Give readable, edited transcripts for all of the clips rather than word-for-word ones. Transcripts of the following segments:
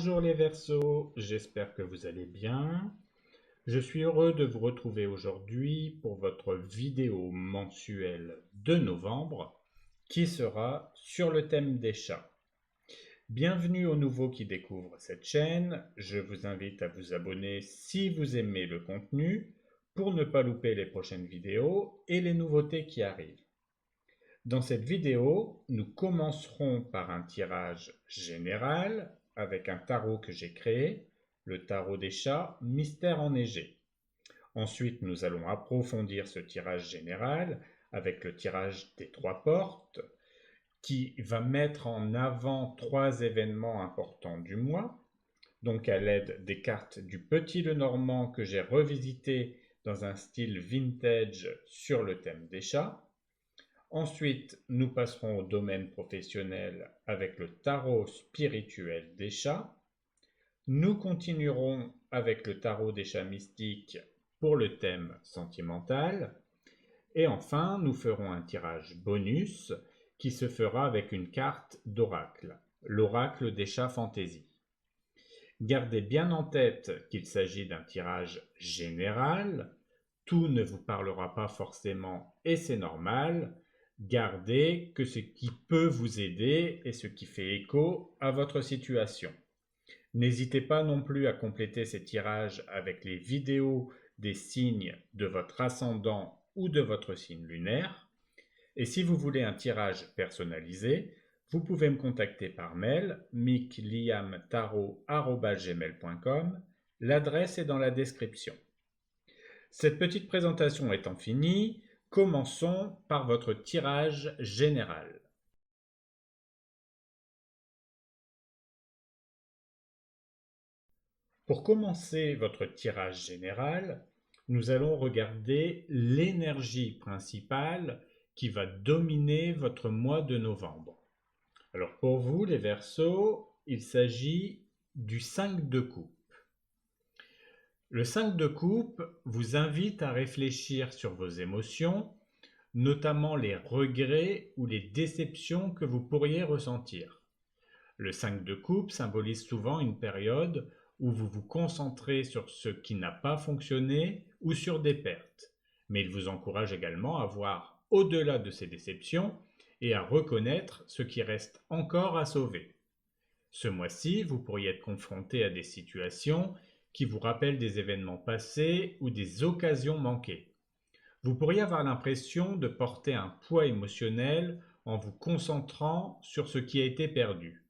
Bonjour les Verseaux, j'espère que vous allez bien. Je suis heureux de vous retrouver aujourd'hui pour votre vidéo mensuelle de novembre qui sera sur le thème des chats. Bienvenue aux nouveaux qui découvrent cette chaîne. Je vous invite à vous abonner si vous aimez le contenu pour ne pas louper les prochaines vidéos et les nouveautés qui arrivent. Dans cette vidéo, nous commencerons par un tirage général avec un tarot que j'ai créé, le tarot des chats Mystère enneigé. Ensuite, nous allons approfondir ce tirage général avec le tirage des 3 portes qui va mettre en avant 3 événements importants du mois, donc à l'aide des cartes du Petit Lenormand que j'ai revisité dans un style vintage sur le thème des chats. Ensuite, nous passerons au domaine professionnel avec le tarot spirituel des chats. Nous continuerons avec le tarot des chats mystiques pour le thème sentimental. Et enfin, nous ferons un tirage bonus qui se fera avec une carte d'oracle, l'oracle des chats fantasy. Gardez bien en tête qu'il s'agit d'un tirage général. Tout ne vous parlera pas forcément et c'est normal. Gardez que ce qui peut vous aider et ce qui fait écho à votre situation. N'hésitez pas non plus à compléter ces tirages avec les vidéos des signes de votre ascendant ou de votre signe lunaire. Et si vous voulez un tirage personnalisé, vous pouvez me contacter par mail mickliamtarot@gmail.com. L'adresse est dans la description. Cette petite présentation étant finie, commençons par votre tirage général. Pour commencer votre tirage général, nous allons regarder l'énergie principale qui va dominer votre mois de novembre. Alors pour vous, les Verseaux, il s'agit du 5 de coupe. Le 5 de coupe vous invite à réfléchir sur vos émotions, notamment les regrets ou les déceptions que vous pourriez ressentir. Le 5 de coupe symbolise souvent une période où vous vous concentrez sur ce qui n'a pas fonctionné ou sur des pertes. Mais il vous encourage également à voir au-delà de ces déceptions et à reconnaître ce qui reste encore à sauver. Ce mois-ci, vous pourriez être confronté à des situations qui vous rappellent des événements passés ou des occasions manquées. Vous pourriez avoir l'impression de porter un poids émotionnel en vous concentrant sur ce qui a été perdu.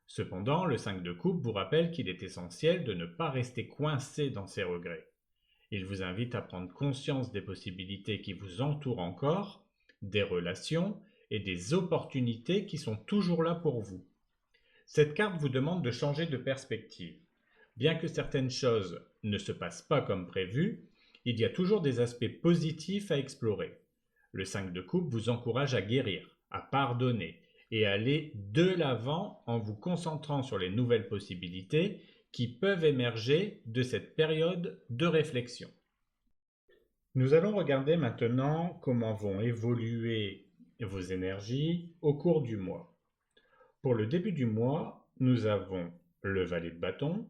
Cependant, le 5 de coupe vous rappelle qu'il est essentiel de ne pas rester coincé dans ses regrets. Il vous invite à prendre conscience des possibilités qui vous entourent encore, des relations et des opportunités qui sont toujours là pour vous. Cette carte vous demande de changer de perspective. Bien que certaines choses ne se passent pas comme prévu, il y a toujours des aspects positifs à explorer. Le 5 de coupe vous encourage à guérir, à pardonner et à aller de l'avant en vous concentrant sur les nouvelles possibilités qui peuvent émerger de cette période de réflexion. Nous allons regarder maintenant comment vont évoluer vos énergies au cours du mois. Pour le début du mois, nous avons le valet de bâton.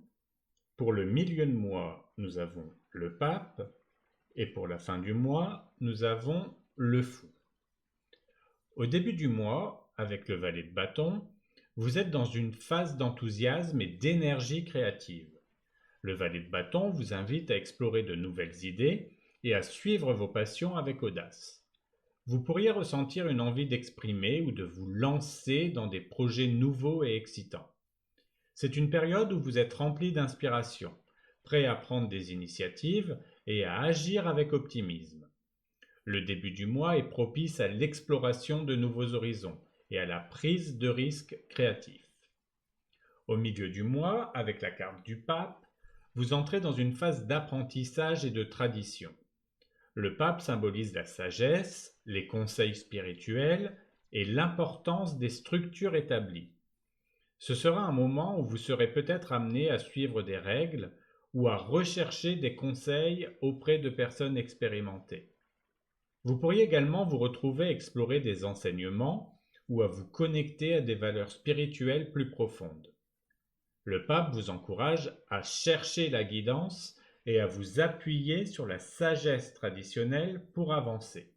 Pour le milieu de mois, nous avons le pape. Et pour la fin du mois, nous avons le fou. Au début du mois, avec le valet de bâton, vous êtes dans une phase d'enthousiasme et d'énergie créative. Le valet de bâton vous invite à explorer de nouvelles idées et à suivre vos passions avec audace. Vous pourriez ressentir une envie d'exprimer ou de vous lancer dans des projets nouveaux et excitants. C'est une période où vous êtes rempli d'inspiration, prêt à prendre des initiatives et à agir avec optimisme. Le début du mois est propice à l'exploration de nouveaux horizons et à la prise de risques créatifs. Au milieu du mois, avec la carte du pape, vous entrez dans une phase d'apprentissage et de tradition. Le pape symbolise la sagesse, les conseils spirituels et l'importance des structures établies. Ce sera un moment où vous serez peut-être amené à suivre des règles ou à rechercher des conseils auprès de personnes expérimentées. Vous pourriez également vous retrouver à explorer des enseignements ou à vous connecter à des valeurs spirituelles plus profondes. Le pape vous encourage à chercher la guidance et à vous appuyer sur la sagesse traditionnelle pour avancer.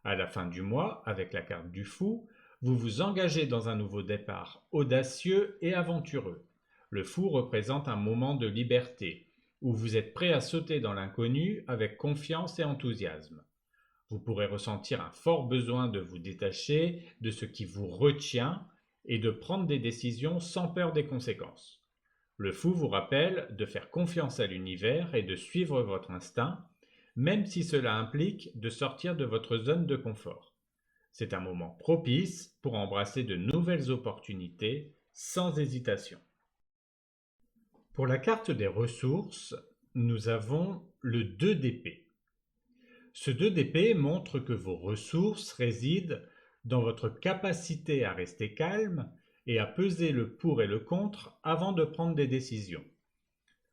À la fin du mois, avec la carte du fou, vous vous engagez dans un nouveau départ audacieux et aventureux. Le fou représente un moment de liberté, où vous êtes prêt à sauter dans l'inconnu avec confiance et enthousiasme. Vous pourrez ressentir un fort besoin de vous détacher de ce qui vous retient et de prendre des décisions sans peur des conséquences. Le fou vous rappelle de faire confiance à l'univers et de suivre votre instinct, même si cela implique de sortir de votre zone de confort. C'est un moment propice pour embrasser de nouvelles opportunités sans hésitation. Pour la carte des ressources, nous avons le 2 d'épée. Ce 2 d'épée montre que vos ressources résident dans votre capacité à rester calme et à peser le pour et le contre avant de prendre des décisions.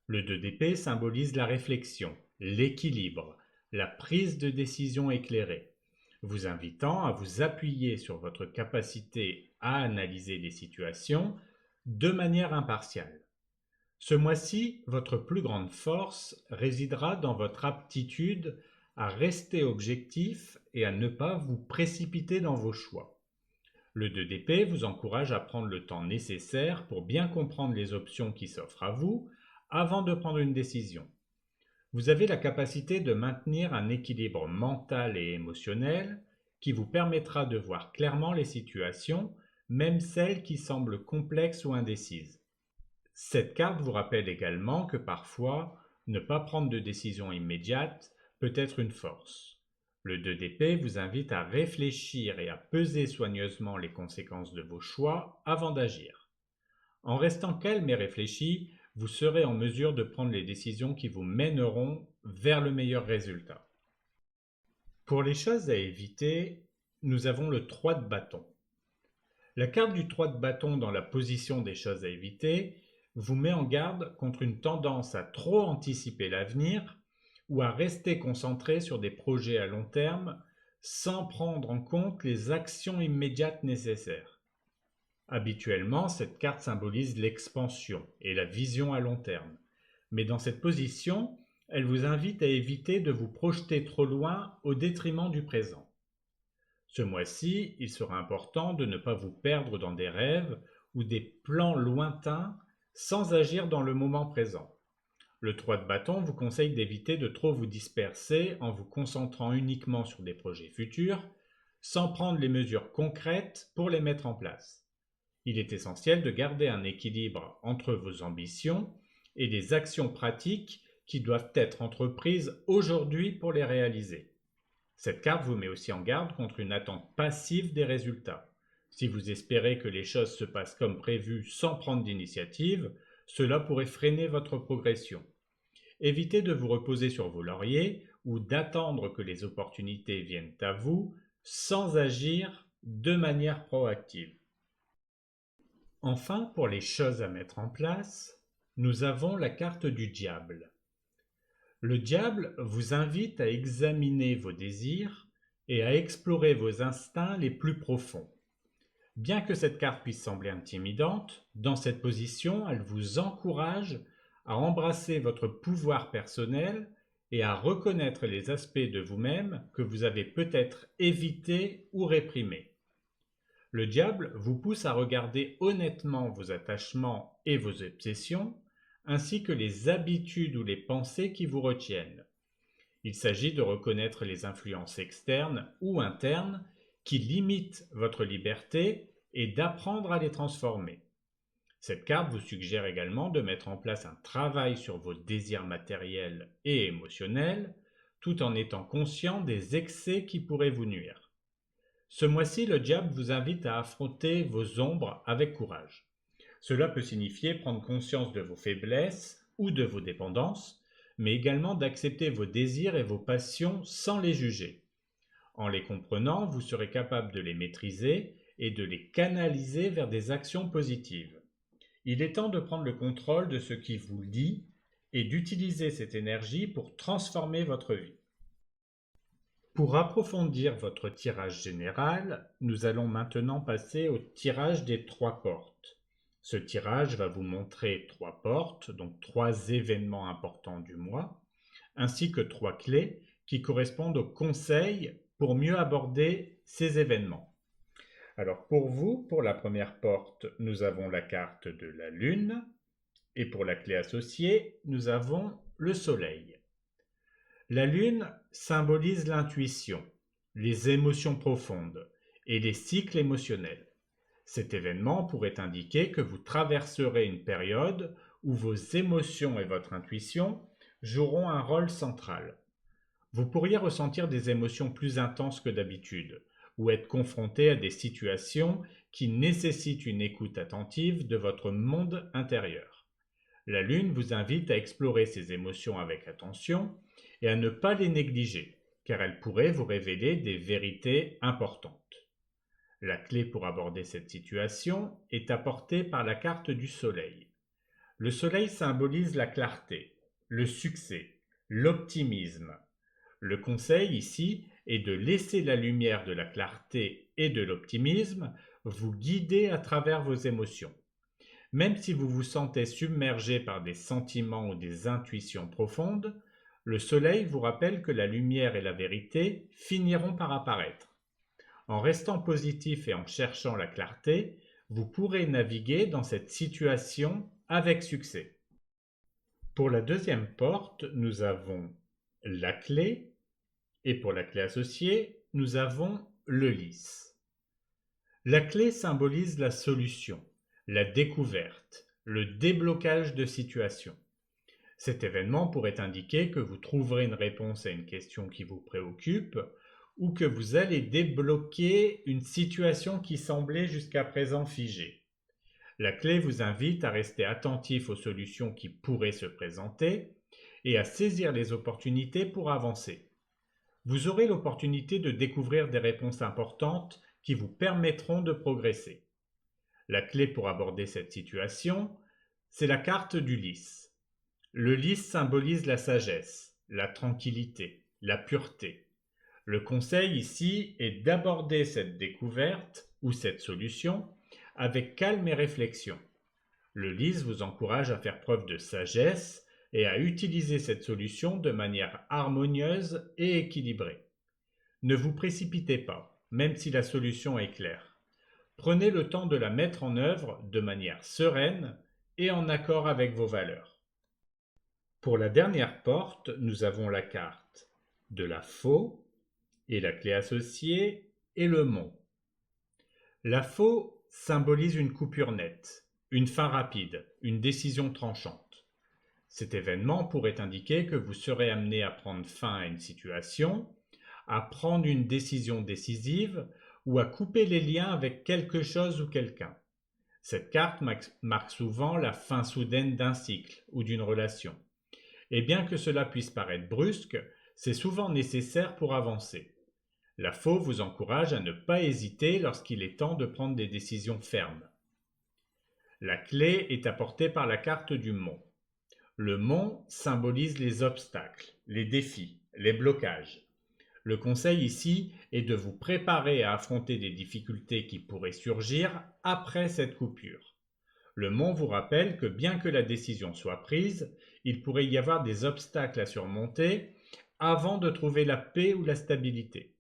Le 2 d'épée symbolise la réflexion, l'équilibre, la prise de décision éclairée, vous invitant à vous appuyer sur votre capacité à analyser les situations de manière impartiale. Ce mois-ci, votre plus grande force résidera dans votre aptitude à rester objectif et à ne pas vous précipiter dans vos choix. Le 2 d'épée vous encourage à prendre le temps nécessaire pour bien comprendre les options qui s'offrent à vous avant de prendre une décision. Vous avez la capacité de maintenir un équilibre mental et émotionnel qui vous permettra de voir clairement les situations, même celles qui semblent complexes ou indécises. Cette carte vous rappelle également que parfois, ne pas prendre de décision immédiate peut être une force. Le 2 d'épée vous invite à réfléchir et à peser soigneusement les conséquences de vos choix avant d'agir. En restant calme et réfléchi, vous serez en mesure de prendre les décisions qui vous mèneront vers le meilleur résultat. Pour les choses à éviter, nous avons le 3 de bâton. La carte du 3 de bâton dans la position des choses à éviter vous met en garde contre une tendance à trop anticiper l'avenir ou à rester concentré sur des projets à long terme sans prendre en compte les actions immédiates nécessaires. Habituellement, cette carte symbolise l'expansion et la vision à long terme. Mais dans cette position, elle vous invite à éviter de vous projeter trop loin au détriment du présent. Ce mois-ci, il sera important de ne pas vous perdre dans des rêves ou des plans lointains sans agir dans le moment présent. Le 3 de bâton vous conseille d'éviter de trop vous disperser en vous concentrant uniquement sur des projets futurs, sans prendre les mesures concrètes pour les mettre en place. Il est essentiel de garder un équilibre entre vos ambitions et les actions pratiques qui doivent être entreprises aujourd'hui pour les réaliser. Cette carte vous met aussi en garde contre une attente passive des résultats. Si vous espérez que les choses se passent comme prévu sans prendre d'initiative, cela pourrait freiner votre progression. Évitez de vous reposer sur vos lauriers ou d'attendre que les opportunités viennent à vous sans agir de manière proactive. Enfin, pour les choses à mettre en place, nous avons la carte du diable. Le diable vous invite à examiner vos désirs et à explorer vos instincts les plus profonds. Bien que cette carte puisse sembler intimidante, dans cette position, elle vous encourage à embrasser votre pouvoir personnel et à reconnaître les aspects de vous-même que vous avez peut-être évités ou réprimés. Le diable vous pousse à regarder honnêtement vos attachements et vos obsessions, ainsi que les habitudes ou les pensées qui vous retiennent. Il s'agit de reconnaître les influences externes ou internes qui limitent votre liberté et d'apprendre à les transformer. Cette carte vous suggère également de mettre en place un travail sur vos désirs matériels et émotionnels, tout en étant conscient des excès qui pourraient vous nuire. Ce mois-ci, le diable vous invite à affronter vos ombres avec courage. Cela peut signifier prendre conscience de vos faiblesses ou de vos dépendances, mais également d'accepter vos désirs et vos passions sans les juger. En les comprenant, vous serez capable de les maîtriser et de les canaliser vers des actions positives. Il est temps de prendre le contrôle de ce qui vous lie et d'utiliser cette énergie pour transformer votre vie. Pour approfondir votre tirage général, nous allons maintenant passer au tirage des 3 portes. Ce tirage va vous montrer 3 portes, donc 3 événements importants du mois, ainsi que 3 clés qui correspondent aux conseils pour mieux aborder ces événements. Alors pour vous, pour la première porte, nous avons la carte de la Lune, et pour la clé associée, nous avons le Soleil. La Lune symbolise l'intuition, les émotions profondes et les cycles émotionnels. Cet événement pourrait indiquer que vous traverserez une période où vos émotions et votre intuition joueront un rôle central. Vous pourriez ressentir des émotions plus intenses que d'habitude, ou être confronté à des situations qui nécessitent une écoute attentive de votre monde intérieur. La Lune vous invite à explorer ces émotions avec attention et à ne pas les négliger, car elles pourraient vous révéler des vérités importantes. La clé pour aborder cette situation est apportée par la carte du Soleil. Le Soleil symbolise la clarté, le succès, l'optimisme. Le conseil ici est de laisser la lumière de la clarté et de l'optimisme vous guider à travers vos émotions. Même si vous vous sentez submergé par des sentiments ou des intuitions profondes, le Soleil vous rappelle que la lumière et la vérité finiront par apparaître. En restant positif et en cherchant la clarté, vous pourrez naviguer dans cette situation avec succès. Pour la deuxième porte, nous avons la clé et pour la clé associée, nous avons le lys. La clé symbolise la solution, la découverte, le déblocage de situation. Cet événement pourrait indiquer que vous trouverez une réponse à une question qui vous préoccupe ou que vous allez débloquer une situation qui semblait jusqu'à présent figée. La clé vous invite à rester attentif aux solutions qui pourraient se présenter et à saisir les opportunités pour avancer. Vous aurez l'opportunité de découvrir des réponses importantes qui vous permettront de progresser. La clé pour aborder cette situation, c'est la carte du lys. Le lys symbolise la sagesse, la tranquillité, la pureté. Le conseil ici est d'aborder cette découverte ou cette solution avec calme et réflexion. Le lys vous encourage à faire preuve de sagesse et à utiliser cette solution de manière harmonieuse et équilibrée. Ne vous précipitez pas, même si la solution est claire. Prenez le temps de la mettre en œuvre de manière sereine et en accord avec vos valeurs. Pour la dernière porte, nous avons la carte de la faux et la clé associée est le mont. La faux symbolise une coupure nette, une fin rapide, une décision tranchante. Cet événement pourrait indiquer que vous serez amené à prendre fin à une situation, à prendre une décision décisive ou à couper les liens avec quelque chose ou quelqu'un. Cette carte marque souvent la fin soudaine d'un cycle ou d'une relation. Et bien que cela puisse paraître brusque, c'est souvent nécessaire pour avancer. La faux vous encourage à ne pas hésiter lorsqu'il est temps de prendre des décisions fermes. La clé est apportée par la carte du mont. Le mont symbolise les obstacles, les défis, les blocages. Le conseil ici est de vous préparer à affronter des difficultés qui pourraient surgir après cette coupure. Le mont vous rappelle que bien que la décision soit prise, il pourrait y avoir des obstacles à surmonter avant de trouver la paix ou la stabilité.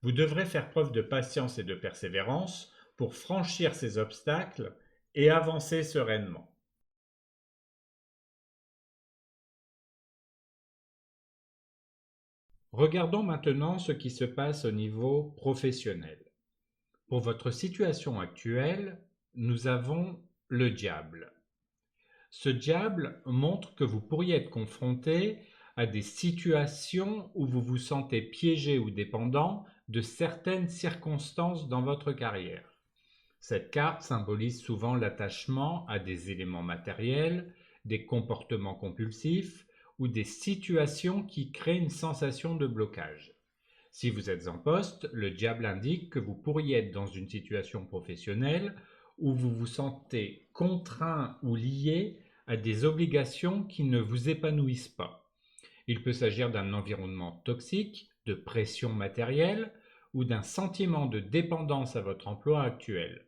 Vous devrez faire preuve de patience et de persévérance pour franchir ces obstacles et avancer sereinement. Regardons maintenant ce qui se passe au niveau professionnel. Pour votre situation actuelle, nous avons le diable. Ce diable montre que vous pourriez être confronté à des situations où vous vous sentez piégé ou dépendant de certaines circonstances dans votre carrière. Cette carte symbolise souvent l'attachement à des éléments matériels, des comportements compulsifs ou des situations qui créent une sensation de blocage. Si vous êtes en poste, le diable indique que vous pourriez être dans une situation professionnelle où vous vous sentez contraint ou lié à des obligations qui ne vous épanouissent pas. Il peut s'agir d'un environnement toxique, de pression matérielle ou d'un sentiment de dépendance à votre emploi actuel.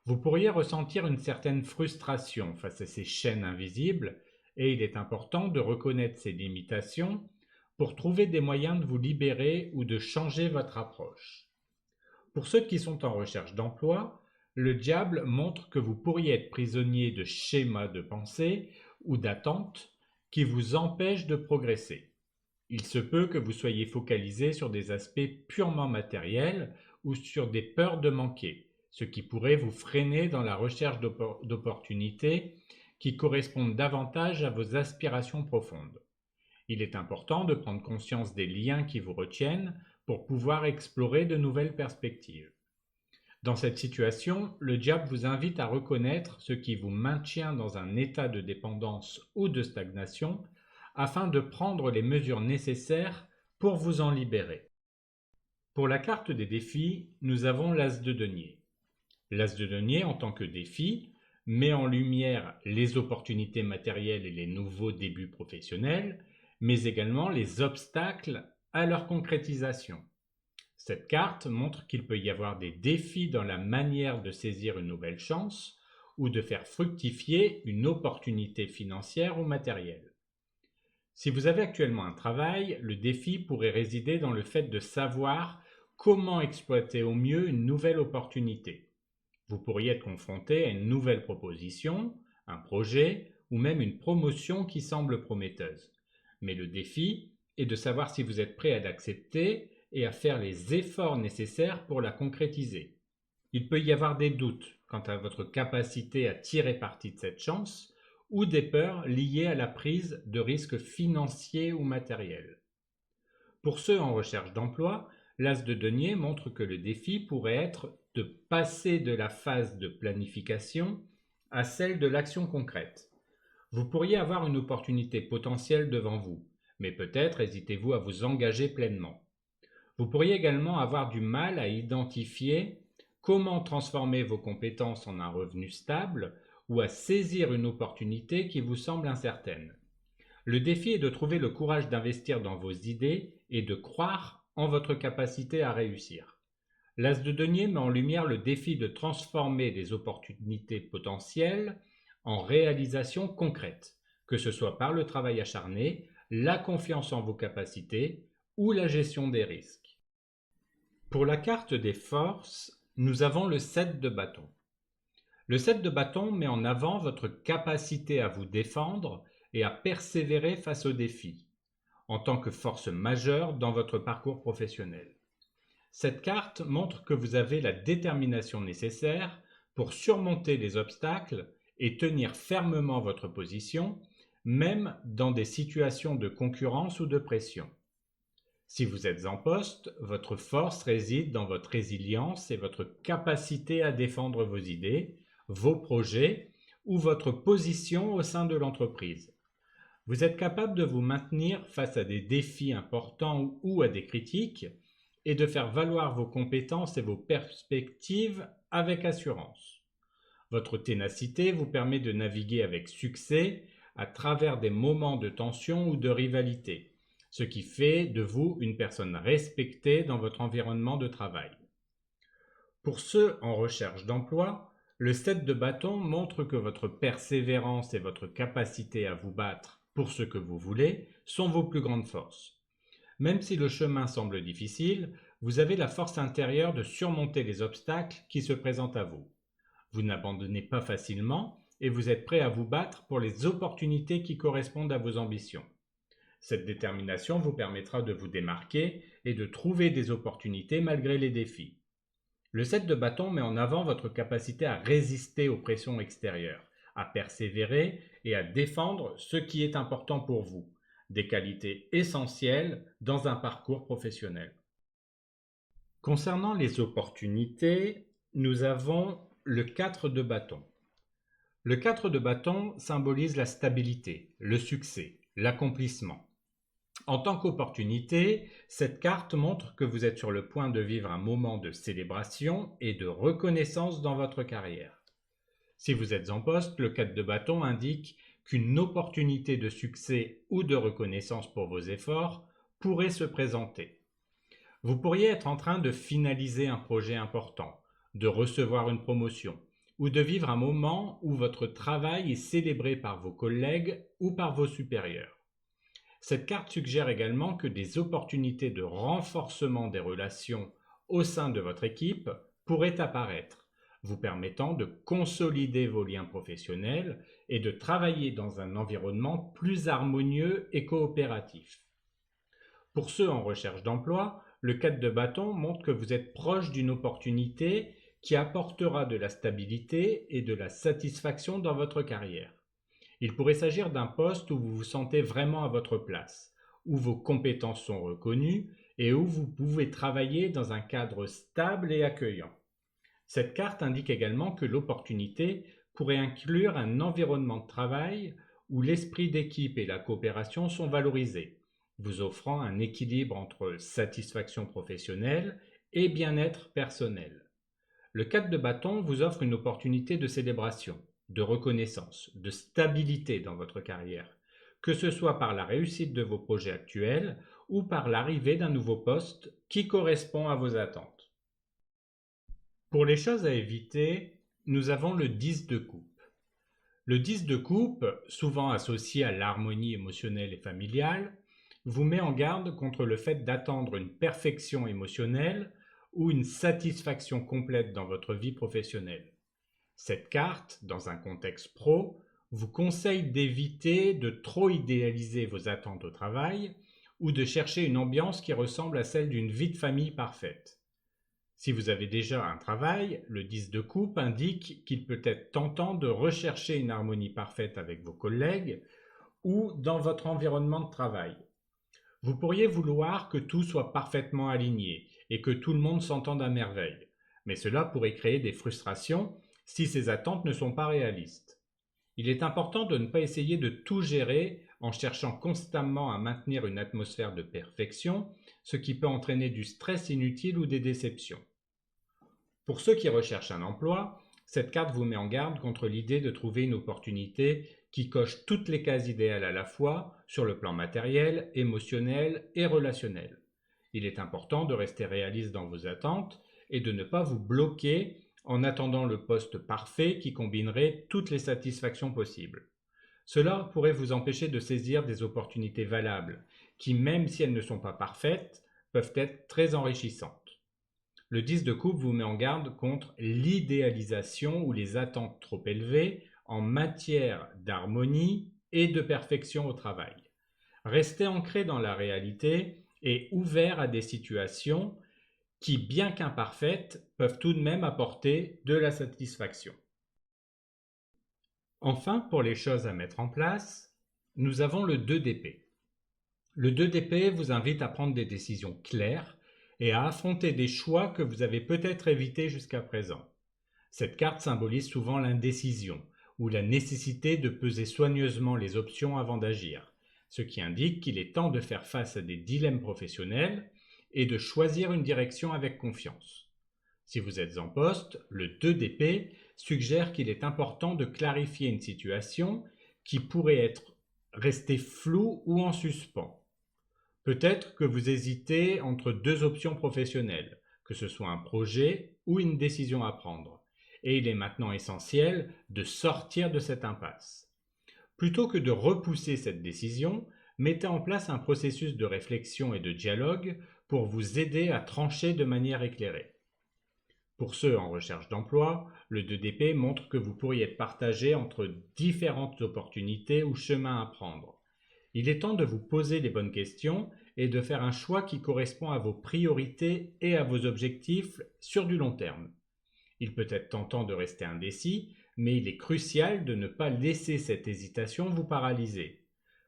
Vous pourriez ressentir une certaine frustration face à ces chaînes invisibles et il est important de reconnaître ces limitations pour trouver des moyens de vous libérer ou de changer votre approche. Pour ceux qui sont en recherche d'emploi, le diable montre que vous pourriez être prisonnier de schémas de pensée ou d'attentes qui vous empêchent de progresser. Il se peut que vous soyez focalisé sur des aspects purement matériels ou sur des peurs de manquer, ce qui pourrait vous freiner dans la recherche d'opportunités qui correspondent davantage à vos aspirations profondes. Il est important de prendre conscience des liens qui vous retiennent pour pouvoir explorer de nouvelles perspectives. Dans cette situation, le diable vous invite à reconnaître ce qui vous maintient dans un état de dépendance ou de stagnation afin de prendre les mesures nécessaires pour vous en libérer. Pour la carte des défis, nous avons l'As de denier. L'As de denier, en tant que défi, met en lumière les opportunités matérielles et les nouveaux débuts professionnels, mais également les obstacles à leur concrétisation. Cette carte montre qu'il peut y avoir des défis dans la manière de saisir une nouvelle chance ou de faire fructifier une opportunité financière ou matérielle. Si vous avez actuellement un travail, le défi pourrait résider dans le fait de savoir comment exploiter au mieux une nouvelle opportunité. Vous pourriez être confronté à une nouvelle proposition, un projet ou même une promotion qui semble prometteuse. Mais le défi est de savoir si vous êtes prêt à l'accepter et à faire les efforts nécessaires pour la concrétiser. Il peut y avoir des doutes quant à votre capacité à tirer parti de cette chance ou des peurs liées à la prise de risques financiers ou matériels. Pour ceux en recherche d'emploi, l'As de denier montre que le défi pourrait être de passer de la phase de planification à celle de l'action concrète. Vous pourriez avoir une opportunité potentielle devant vous, mais peut-être hésitez-vous à vous engager pleinement. Vous pourriez également avoir du mal à identifier comment transformer vos compétences en un revenu stable ou à saisir une opportunité qui vous semble incertaine. Le défi est de trouver le courage d'investir dans vos idées et de croire en votre capacité à réussir. L'As de denier met en lumière le défi de transformer des opportunités potentielles en réalisations concrètes, que ce soit par le travail acharné, la confiance en vos capacités ou la gestion des risques. Pour la carte des forces, nous avons le 7 de bâton. Le 7 de bâton met en avant votre capacité à vous défendre et à persévérer face aux défis, en tant que force majeure dans votre parcours professionnel. Cette carte montre que vous avez la détermination nécessaire pour surmonter les obstacles et tenir fermement votre position, même dans des situations de concurrence ou de pression. Si vous êtes en poste, votre force réside dans votre résilience et votre capacité à défendre vos idées, vos projets ou votre position au sein de l'entreprise. Vous êtes capable de vous maintenir face à des défis importants ou à des critiques et de faire valoir vos compétences et vos perspectives avec assurance. Votre ténacité vous permet de naviguer avec succès à travers des moments de tension ou de rivalité, ce qui fait de vous une personne respectée dans votre environnement de travail. Pour ceux en recherche d'emploi, le 7 de bâton montre que votre persévérance et votre capacité à vous battre pour ce que vous voulez sont vos plus grandes forces. Même si le chemin semble difficile, vous avez la force intérieure de surmonter les obstacles qui se présentent à vous. Vous n'abandonnez pas facilement et vous êtes prêt à vous battre pour les opportunités qui correspondent à vos ambitions. Cette détermination vous permettra de vous démarquer et de trouver des opportunités malgré les défis. Le 7 de bâton met en avant votre capacité à résister aux pressions extérieures, à persévérer et à défendre ce qui est important pour vous, des qualités essentielles dans un parcours professionnel. Concernant les opportunités, nous avons le 4 de bâton. Le 4 de bâton symbolise la stabilité, le succès, l'accomplissement. En tant qu'opportunité, cette carte montre que vous êtes sur le point de vivre un moment de célébration et de reconnaissance dans votre carrière. Si vous êtes en poste, le 4 de bâton indique qu'une opportunité de succès ou de reconnaissance pour vos efforts pourrait se présenter. Vous pourriez être en train de finaliser un projet important, de recevoir une promotion, ou de vivre un moment où votre travail est célébré par vos collègues ou par vos supérieurs. Cette carte suggère également que des opportunités de renforcement des relations au sein de votre équipe pourraient apparaître, vous permettant de consolider vos liens professionnels et de travailler dans un environnement plus harmonieux et coopératif. Pour ceux en recherche d'emploi, le 4 de bâton montre que vous êtes proche d'une opportunité qui apportera de la stabilité et de la satisfaction dans votre carrière. Il pourrait s'agir d'un poste où vous vous sentez vraiment à votre place, où vos compétences sont reconnues et où vous pouvez travailler dans un cadre stable et accueillant. Cette carte indique également que l'opportunité pourrait inclure un environnement de travail où l'esprit d'équipe et la coopération sont valorisés, vous offrant un équilibre entre satisfaction professionnelle et bien-être personnel. Le 4 de bâton vous offre une opportunité de célébration, de reconnaissance, de stabilité dans votre carrière, que ce soit par la réussite de vos projets actuels ou par l'arrivée d'un nouveau poste qui correspond à vos attentes. Pour les choses à éviter, nous avons le 10 de coupe. Le 10 de coupe, souvent associé à l'harmonie émotionnelle et familiale, vous met en garde contre le fait d'attendre une perfection émotionnelle ou une satisfaction complète dans votre vie professionnelle. Cette carte, dans un contexte pro, vous conseille d'éviter de trop idéaliser vos attentes au travail ou de chercher une ambiance qui ressemble à celle d'une vie de famille parfaite. Si vous avez déjà un travail, le 10 de coupe indique qu'il peut être tentant de rechercher une harmonie parfaite avec vos collègues ou dans votre environnement de travail. Vous pourriez vouloir que tout soit parfaitement aligné et que tout le monde s'entende à merveille, mais cela pourrait créer des frustrations si ces attentes ne sont pas réalistes. Il est important de ne pas essayer de tout gérer en cherchant constamment à maintenir une atmosphère de perfection, ce qui peut entraîner du stress inutile ou des déceptions. Pour ceux qui recherchent un emploi, cette carte vous met en garde contre l'idée de trouver une opportunité qui coche toutes les cases idéales à la fois sur le plan matériel, émotionnel et relationnel. Il est important de rester réaliste dans vos attentes et de ne pas vous bloquer en attendant le poste parfait qui combinerait toutes les satisfactions possibles. Cela pourrait vous empêcher de saisir des opportunités valables qui, même si elles ne sont pas parfaites, peuvent être très enrichissantes. Le 10 de coupe vous met en garde contre l'idéalisation ou les attentes trop élevées en matière d'harmonie et de perfection au travail. Restez ancré dans la réalité et ouvert à des situations qui, bien qu'imparfaites, peuvent tout de même apporter de la satisfaction. Enfin, pour les choses à mettre en place, nous avons le 2 d'épée. Le 2 d'épée vous invite à prendre des décisions claires et à affronter des choix que vous avez peut-être évités jusqu'à présent. Cette carte symbolise souvent l'indécision ou la nécessité de peser soigneusement les options avant d'agir, ce qui indique qu'il est temps de faire face à des dilemmes professionnels et de choisir une direction avec confiance. Si vous êtes en poste, le 2 d'épée suggère qu'il est important de clarifier une situation qui pourrait être restée floue ou en suspens. Peut-être que vous hésitez entre deux options professionnelles, que ce soit un projet ou une décision à prendre, et il est maintenant essentiel de sortir de cette impasse. Plutôt que de repousser cette décision, mettez en place un processus de réflexion et de dialogue pour vous aider à trancher de manière éclairée. Pour ceux en recherche d'emploi, le 2 d'épée montre que vous pourriez être partagé entre différentes opportunités ou chemins à prendre. Il est temps de vous poser les bonnes questions et de faire un choix qui correspond à vos priorités et à vos objectifs sur du long terme. Il peut être tentant de rester indécis, mais il est crucial de ne pas laisser cette hésitation vous paralyser.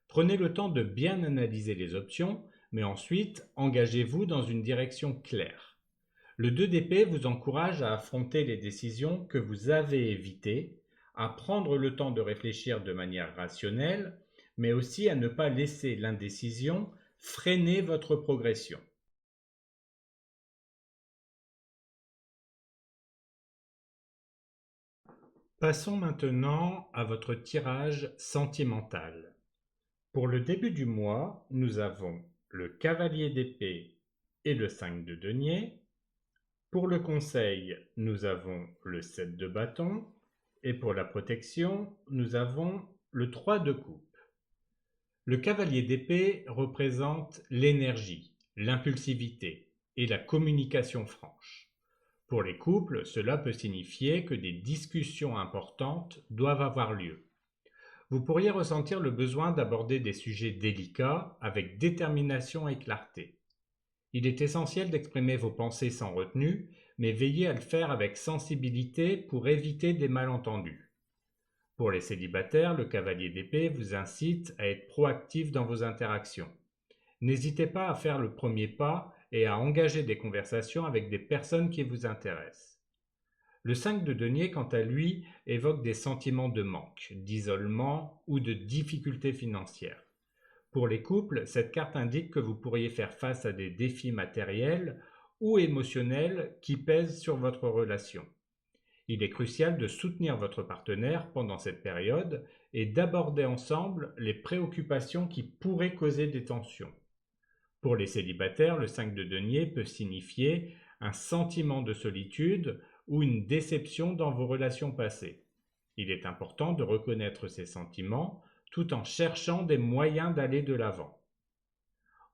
Prenez le temps de bien analyser les options, mais ensuite engagez-vous dans une direction claire. Le 2 d'épée vous encourage à affronter les décisions que vous avez évitées, à prendre le temps de réfléchir de manière rationnelle, mais aussi à ne pas laisser l'indécision freiner votre progression. Passons maintenant à votre tirage sentimental. Pour le début du mois, nous avons le cavalier d'épée et le 5 de denier. Pour le conseil, nous avons le 7 de bâton, Et pour la protection, nous avons le 3 de coupe. Le cavalier d'épée représente l'énergie, l'impulsivité et la communication franche. Pour les couples, cela peut signifier que des discussions importantes doivent avoir lieu. Vous pourriez ressentir le besoin d'aborder des sujets délicats avec détermination et clarté. Il est essentiel d'exprimer vos pensées sans retenue, mais veillez à le faire avec sensibilité pour éviter des malentendus. Pour les célibataires, le cavalier d'épée vous incite à être proactif dans vos interactions. N'hésitez pas à faire le premier pas et à engager des conversations avec des personnes qui vous intéressent. Le 5 de denier, quant à lui, évoque des sentiments de manque, d'isolement ou de difficultés financières. Pour les couples, cette carte indique que vous pourriez faire face à des défis matériels ou émotionnels qui pèsent sur votre relation. Il est crucial de soutenir votre partenaire pendant cette période et d'aborder ensemble les préoccupations qui pourraient causer des tensions. Pour les célibataires, le 5 de denier peut signifier un sentiment de solitude ou une déception dans vos relations passées. Il est important de reconnaître ces sentiments tout en cherchant des moyens d'aller de l'avant.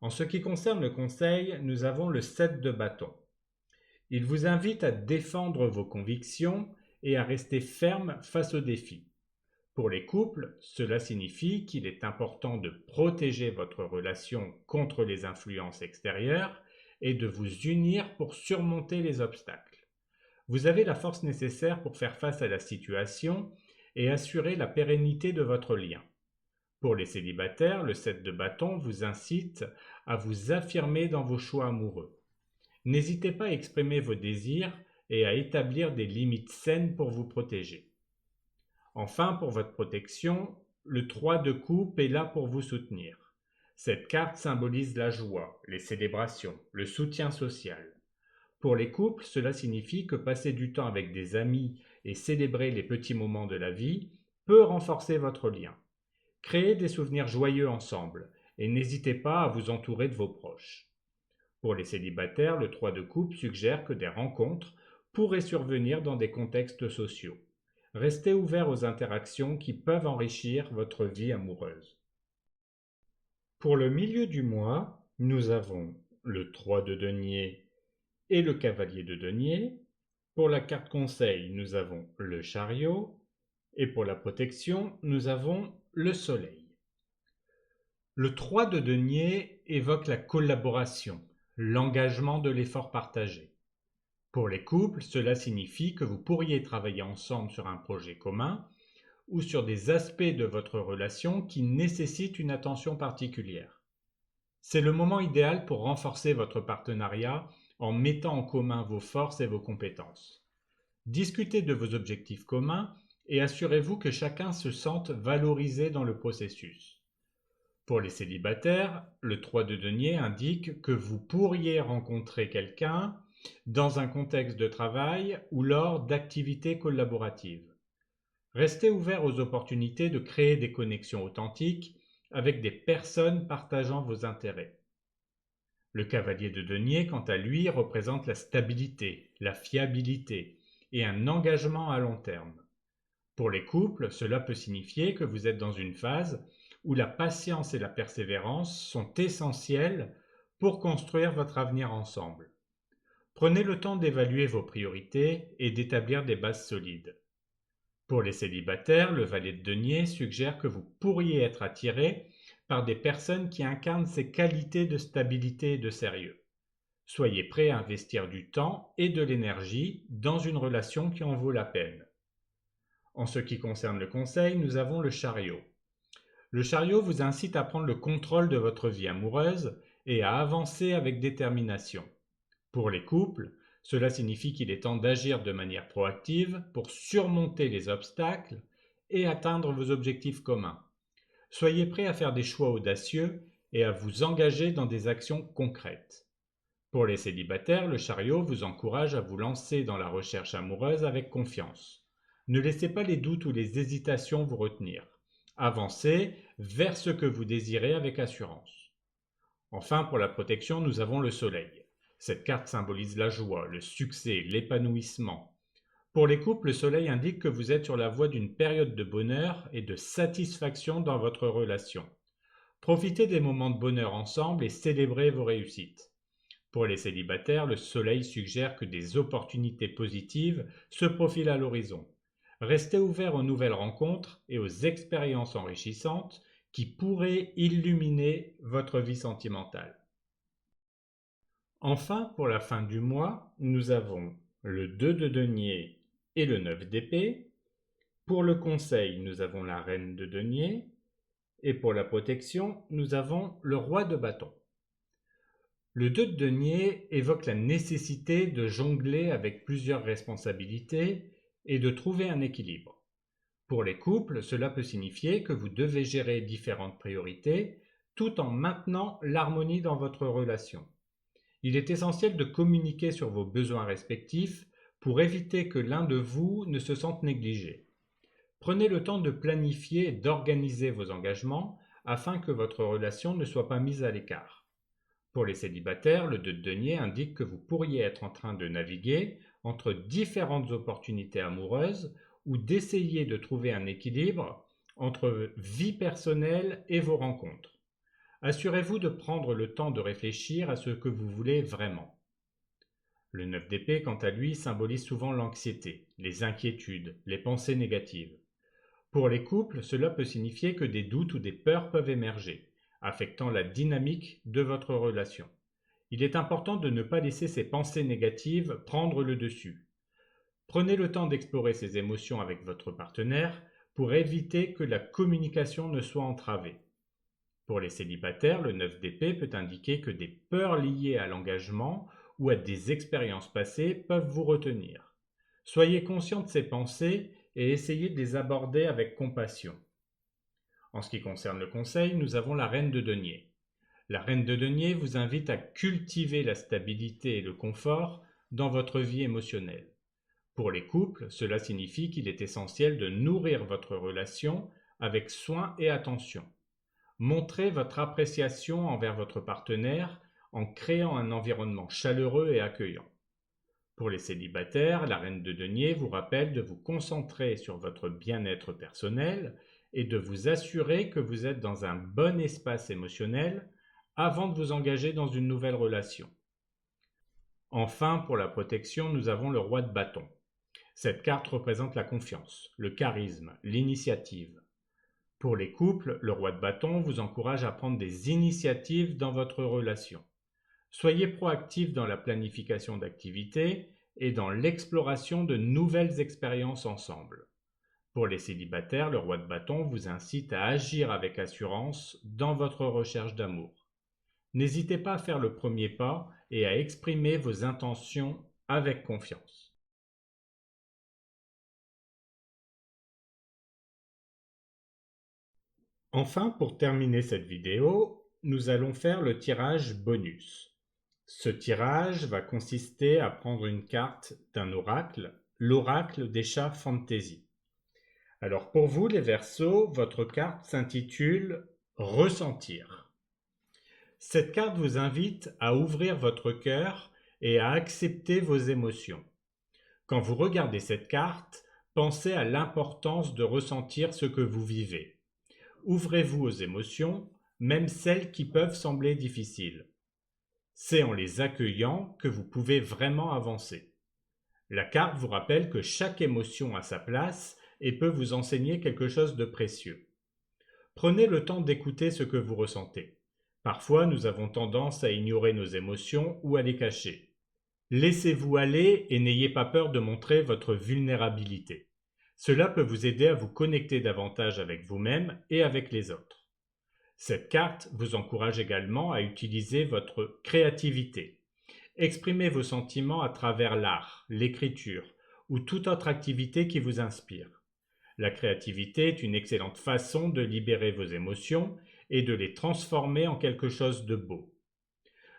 En ce qui concerne le conseil, nous avons le 7 de bâton. Il vous invite à défendre vos convictions et à rester ferme face aux défis. Pour les couples, cela signifie qu'il est important de protéger votre relation contre les influences extérieures et de vous unir pour surmonter les obstacles. Vous avez la force nécessaire pour faire face à la situation et assurer la pérennité de votre lien. Pour les célibataires, le 7 de bâton vous incite à vous affirmer dans vos choix amoureux. N'hésitez pas à exprimer vos désirs et à établir des limites saines pour vous protéger. Enfin, pour votre protection, le 3 de coupe est là pour vous soutenir. Cette carte symbolise la joie, les célébrations, le soutien social. Pour les couples, cela signifie que passer du temps avec des amis et célébrer les petits moments de la vie peut renforcer votre lien. Créez des souvenirs joyeux ensemble et n'hésitez pas à vous entourer de vos proches. Pour les célibataires, le 3 de coupe suggère que des rencontres pourraient survenir dans des contextes sociaux. Restez ouvert aux interactions qui peuvent enrichir votre vie amoureuse. Pour le milieu du mois, nous avons le 3 de denier et le cavalier de denier. Pour la carte conseil, nous avons le chariot. Et pour la protection, nous avons le soleil. Le 3 de denier évoque la collaboration, l'engagement de l'effort partagé. Pour les couples, cela signifie que vous pourriez travailler ensemble sur un projet commun ou sur des aspects de votre relation qui nécessitent une attention particulière. C'est le moment idéal pour renforcer votre partenariat en mettant en commun vos forces et vos compétences. Discutez de vos objectifs communs et assurez-vous que chacun se sente valorisé dans le processus. Pour les célibataires, le 3 de denier indique que vous pourriez rencontrer quelqu'un dans un contexte de travail ou lors d'activités collaboratives. Restez ouvert aux opportunités de créer des connexions authentiques avec des personnes partageant vos intérêts. Le cavalier de denier, quant à lui, représente la stabilité, la fiabilité et un engagement à long terme. Pour les couples, cela peut signifier que vous êtes dans une phase où la patience et la persévérance sont essentielles pour construire votre avenir ensemble. Prenez le temps d'évaluer vos priorités et d'établir des bases solides. Pour les célibataires, le valet de denier suggère que vous pourriez être attiré par des personnes qui incarnent ces qualités de stabilité et de sérieux. Soyez prêt à investir du temps et de l'énergie dans une relation qui en vaut la peine. En ce qui concerne le conseil, nous avons le chariot. Le chariot vous incite à prendre le contrôle de votre vie amoureuse et à avancer avec détermination. Pour les couples, cela signifie qu'il est temps d'agir de manière proactive pour surmonter les obstacles et atteindre vos objectifs communs. Soyez prêts à faire des choix audacieux et à vous engager dans des actions concrètes. Pour les célibataires, le chariot vous encourage à vous lancer dans la recherche amoureuse avec confiance. Ne laissez pas les doutes ou les hésitations vous retenir. Avancez vers ce que vous désirez avec assurance. Enfin, pour la protection, nous avons le soleil. Cette carte symbolise la joie, le succès, l'épanouissement. Pour les couples, le soleil indique que vous êtes sur la voie d'une période de bonheur et de satisfaction dans votre relation. Profitez des moments de bonheur ensemble et célébrez vos réussites. Pour les célibataires, le soleil suggère que des opportunités positives se profilent à l'horizon. Restez ouverts aux nouvelles rencontres et aux expériences enrichissantes qui pourraient illuminer votre vie sentimentale. Enfin, pour la fin du mois, nous avons le 2 de denier et le 9 d'épée. Pour le conseil, nous avons la reine de denier. Et pour la protection, nous avons le roi de bâton. Le 2 de denier évoque la nécessité de jongler avec plusieurs responsabilités et de trouver un équilibre. Pour les couples, cela peut signifier que vous devez gérer différentes priorités tout en maintenant l'harmonie dans votre relation. Il est essentiel de communiquer sur vos besoins respectifs pour éviter que l'un de vous ne se sente négligé. Prenez le temps de planifier et d'organiser vos engagements afin que votre relation ne soit pas mise à l'écart. Pour les célibataires, le 2 de denier indique que vous pourriez être en train de naviguer entre différentes opportunités amoureuses ou d'essayer de trouver un équilibre entre vie personnelle et vos rencontres. Assurez-vous de prendre le temps de réfléchir à ce que vous voulez vraiment. Le 9 d'épée, quant à lui, symbolise souvent l'anxiété, les inquiétudes, les pensées négatives. Pour les couples, cela peut signifier que des doutes ou des peurs peuvent émerger, affectant la dynamique de votre relation. Il est important de ne pas laisser ces pensées négatives prendre le dessus. Prenez le temps d'explorer ces émotions avec votre partenaire pour éviter que la communication ne soit entravée. Pour les célibataires, le 9 d'épée peut indiquer que des peurs liées à l'engagement ou à des expériences passées peuvent vous retenir. Soyez conscient de ces pensées et essayez de les aborder avec compassion. En ce qui concerne le conseil, nous avons la reine de denier. La reine de denier vous invite à cultiver la stabilité et le confort dans votre vie émotionnelle. Pour les couples, cela signifie qu'il est essentiel de nourrir votre relation avec soin et attention. Montrez votre appréciation envers votre partenaire en créant un environnement chaleureux et accueillant. Pour les célibataires, la reine de denier vous rappelle de vous concentrer sur votre bien-être personnel et de vous assurer que vous êtes dans un bon espace émotionnel avant de vous engager dans une nouvelle relation. Enfin, pour la protection, nous avons le roi de bâton. Cette carte représente la confiance, le charisme, l'initiative. Pour les couples, le roi de bâton vous encourage à prendre des initiatives dans votre relation. Soyez proactif dans la planification d'activités et dans l'exploration de nouvelles expériences ensemble. Pour les célibataires, le roi de bâton vous incite à agir avec assurance dans votre recherche d'amour. N'hésitez pas à faire le premier pas et à exprimer vos intentions avec confiance. Enfin, pour terminer cette vidéo, nous allons faire le tirage bonus. Ce tirage va consister à prendre une carte d'un oracle, l'oracle des chats Fantasy. Alors pour vous les Verseaux, votre carte s'intitule « Ressentir ». Cette carte vous invite à ouvrir votre cœur et à accepter vos émotions. Quand vous regardez cette carte, pensez à l'importance de ressentir ce que vous vivez. Ouvrez-vous aux émotions, même celles qui peuvent sembler difficiles. C'est en les accueillant que vous pouvez vraiment avancer. La carte vous rappelle que chaque émotion a sa place et peut vous enseigner quelque chose de précieux. Prenez le temps d'écouter ce que vous ressentez. Parfois, nous avons tendance à ignorer nos émotions ou à les cacher. Laissez-vous aller et n'ayez pas peur de montrer votre vulnérabilité. Cela peut vous aider à vous connecter davantage avec vous-même et avec les autres. Cette carte vous encourage également à utiliser votre créativité. Exprimez vos sentiments à travers l'art, l'écriture ou toute autre activité qui vous inspire. La créativité est une excellente façon de libérer vos émotions et de les transformer en quelque chose de beau.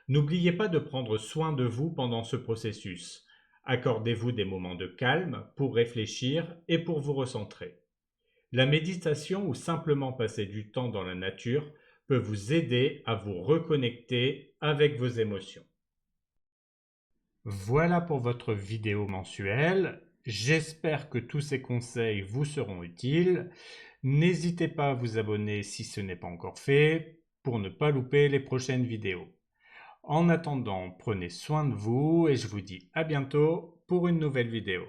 N'oubliez pas de prendre soin de vous pendant ce processus. Accordez-vous des moments de calme pour réfléchir et pour vous recentrer. La méditation ou simplement passer du temps dans la nature peut vous aider à vous reconnecter avec vos émotions. Voilà pour votre vidéo mensuelle. J'espère que tous ces conseils vous seront utiles. N'hésitez pas à vous abonner si ce n'est pas encore fait pour ne pas louper les prochaines vidéos. En attendant, prenez soin de vous et je vous dis à bientôt pour une nouvelle vidéo.